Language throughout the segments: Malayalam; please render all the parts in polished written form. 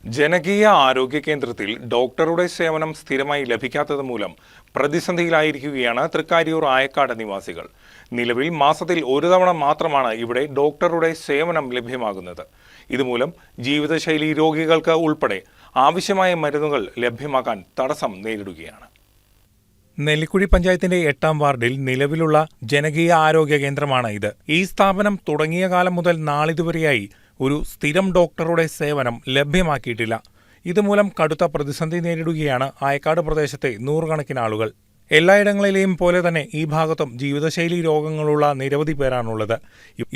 ജനകീയ ആരോഗ്യ കേന്ദ്രത്തിൽ ഡോക്ടറുടെ സേവനം സ്ഥിരമായി ലഭിക്കാത്തത് മൂലം പ്രതിസന്ധിയിലായിരിക്കുകയാണ് തൃക്കാരിയൂർ ആയക്കാട് നിവാസികൾ. നിലവിൽ മാസത്തിൽ ഒരു തവണ മാത്രമാണ് ഇവിടെ ഡോക്ടറുടെ സേവനം ലഭ്യമാകുന്നത്. ഇതുമൂലം ജീവിതശൈലി രോഗികൾക്ക് ഉൾപ്പെടെ ആവശ്യമായ മരുന്നുകൾ ലഭ്യമാക്കാൻ തടസ്സം നേരിടുകയാണ്. നെല്ലിക്കുഴി പഞ്ചായത്തിന്റെ 8ാം വാർഡിൽ നിലവിലുള്ള ജനകീയ ആരോഗ്യ കേന്ദ്രമാണ് ഇത്. ഈ സ്ഥാപനം തുടങ്ങിയ കാലം മുതൽ നാളിതുവരെയായി ഒരു സ്ഥിരം ഡോക്ടറുടെ സേവനം ലഭ്യമാക്കിയിട്ടില്ല. ഇതുമൂലം കടുത്ത പ്രതിസന്ധി നേരിടുകയാണ് ആയക്കാട് പ്രദേശത്തെ നൂറുകണക്കിന് ആളുകൾ. എല്ലായിടങ്ങളിലെയും പോലെ തന്നെ ഈ ഭാഗത്തും ജീവിതശൈലി രോഗങ്ങളുള്ള നിരവധി പേരാണുള്ളത്.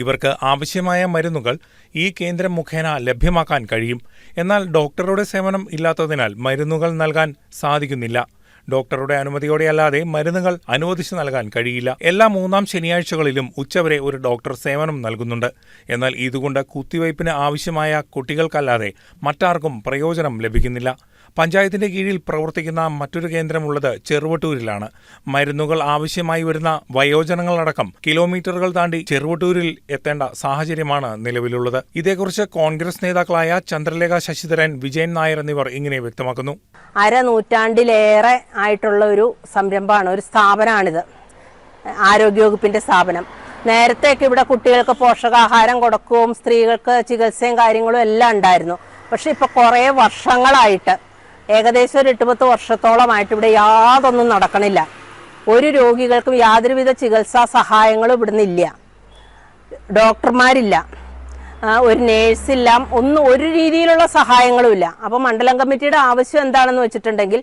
ഇവർക്ക് ആവശ്യമായ മരുന്നുകൾ ഈ കേന്ദ്രം മുഖേന ലഭ്യമാക്കാൻ കഴിയും. എന്നാൽ ഡോക്ടറുടെ സേവനം ഇല്ലാത്തതിനാൽ മരുന്നുകൾ നൽകാൻ സാധിക്കുന്നില്ല. ഡോക്ടറുടെ അനുമതിയോടെയല്ലാതെ മരുന്നുകൾ അനുവദിച്ചു നൽകാൻ കഴിയില്ല. എല്ലാ 3-ാം ശനിയാഴ്ചകളിലും ഉച്ചവരെ ഒരു ഡോക്ടർ സേവനം നൽകുന്നുണ്ട്. എന്നാൽ ഇതുകൊണ്ട് കുത്തിവയ്പ്പിന് ആവശ്യമായ കുട്ടികൾക്കല്ലാതെ മറ്റാർക്കും പ്രയോജനം ലഭിക്കുന്നില്ല. പഞ്ചായത്തിന്റെ കീഴിൽ പ്രവർത്തിക്കുന്ന മറ്റൊരു കേന്ദ്രമുള്ളത് ചെറുവട്ടൂരിലാണ്. മരുന്നുകൾ ആവശ്യമായി വരുന്ന വയോജനങ്ങളടക്കം കിലോമീറ്ററുകൾ താണ്ടി ചെറുവട്ടൂരിൽ എത്തേണ്ട സാഹചര്യമാണ് നിലവിലുള്ളത്. ഇതേക്കുറിച്ച് കോൺഗ്രസ് നേതാക്കളായ ചന്ദ്രലേഖ ശശിധരൻ, വിജയൻ നായർ എന്നിവർ ഇങ്ങനെ വ്യക്തമാക്കുന്നു. അരനൂറ്റാണ്ടിലേറെ ആയിട്ടുള്ള ഒരു സംരംഭമാണ്, ഒരു സ്ഥാപനമാണിത്, ആരോഗ്യവകുപ്പിന്റെ സ്ഥാപനം. നേരത്തെയൊക്കെ ഇവിടെ കുട്ടികൾക്ക് പോഷകാഹാരം കൊടുക്കുകയും സ്ത്രീകൾക്ക് ചികിത്സയും കാര്യങ്ങളും എല്ലാം ഉണ്ടായിരുന്നു. പക്ഷെ ഇപ്പൊ കുറേ വർഷങ്ങളായിട്ട്, ഏകദേശം ഒരു 8-10 വർഷത്തോളമായിട്ട് ഇവിടെ യാതൊന്നും നടക്കണില്ല. ഒരു രോഗികൾക്കും യാതൊരുവിധ ചികിത്സാ സഹായങ്ങളും ഇവിടുന്ന് ഇല്ല. ഡോക്ടർമാരില്ല, ഒരു നേഴ്സില്ല, ഒരു രീതിയിലുള്ള സഹായങ്ങളും ഇല്ല. അപ്പോൾ മണ്ഡലം കമ്മിറ്റിയുടെ ആവശ്യം എന്താണെന്ന് വെച്ചിട്ടുണ്ടെങ്കിൽ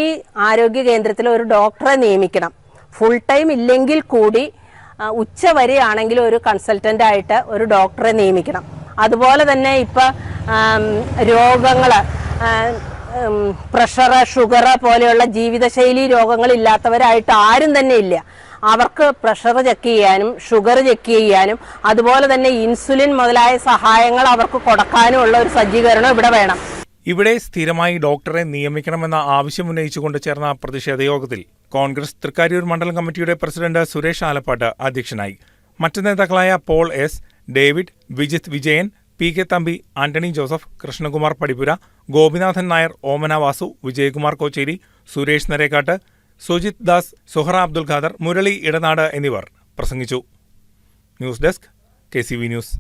ഈ ആരോഗ്യ കേന്ദ്രത്തിൽ ഒരു ഡോക്ടറെ നിയമിക്കണം. ഫുൾ ടൈം ഇല്ലെങ്കിൽ കൂടി ഉച്ച വരെയാണെങ്കിൽ ഒരു കൺസൾട്ടന്റ് ആയിട്ട് ഒരു ഡോക്ടറെ നിയമിക്കണം. അതുപോലെ തന്നെ ഇപ്പം രോഗങ്ങൾ, പ്രഷർ, ഷുഗർ പോലെയുള്ള ജീവിതശൈലി രോഗങ്ങളില്ലാത്തവരായിട്ട് ആരും തന്നെ ഇല്ല. അവർക്ക് പ്രഷർ ചെക്ക് ചെയ്യാനും ഷുഗർ ചെക്ക് ചെയ്യാനും അതുപോലെ തന്നെ ഇൻസുലിൻ മുതലായ സഹായങ്ങൾ അവർക്ക് കൊടുക്കാനുമുള്ള ഒരു സജ്ജീകരണം ഇവിടെ വേണം. ഇവിടെ സ്ഥിരമായി ഡോക്ടറെ നിയമിക്കണമെന്ന ആവശ്യമുന്നയിച്ചുകൊണ്ട് ചേർന്ന പ്രതിഷേധ യോഗത്തിൽ കോൺഗ്രസ് തൃക്കാരിയൂർ മണ്ഡലം കമ്മിറ്റിയുടെ പ്രസിഡന്റ് സുരേഷ് ആലപ്പാട്ട് അധ്യക്ഷനായി. മറ്റു നേതാക്കളായ Paul S, David, Vijith Vijayan, P K Thampi, Antony Joseph, Krishnakumar Padipura, Gopinathan Nair, Omana Vasu, Vijayakumar Kocheri, Suresh Narekkatt, Sujith Das, Suhara Abdul Khader, Murali Edanad എന്നിവർ പ്രസംഗിച്ചു. News desk, KCV news.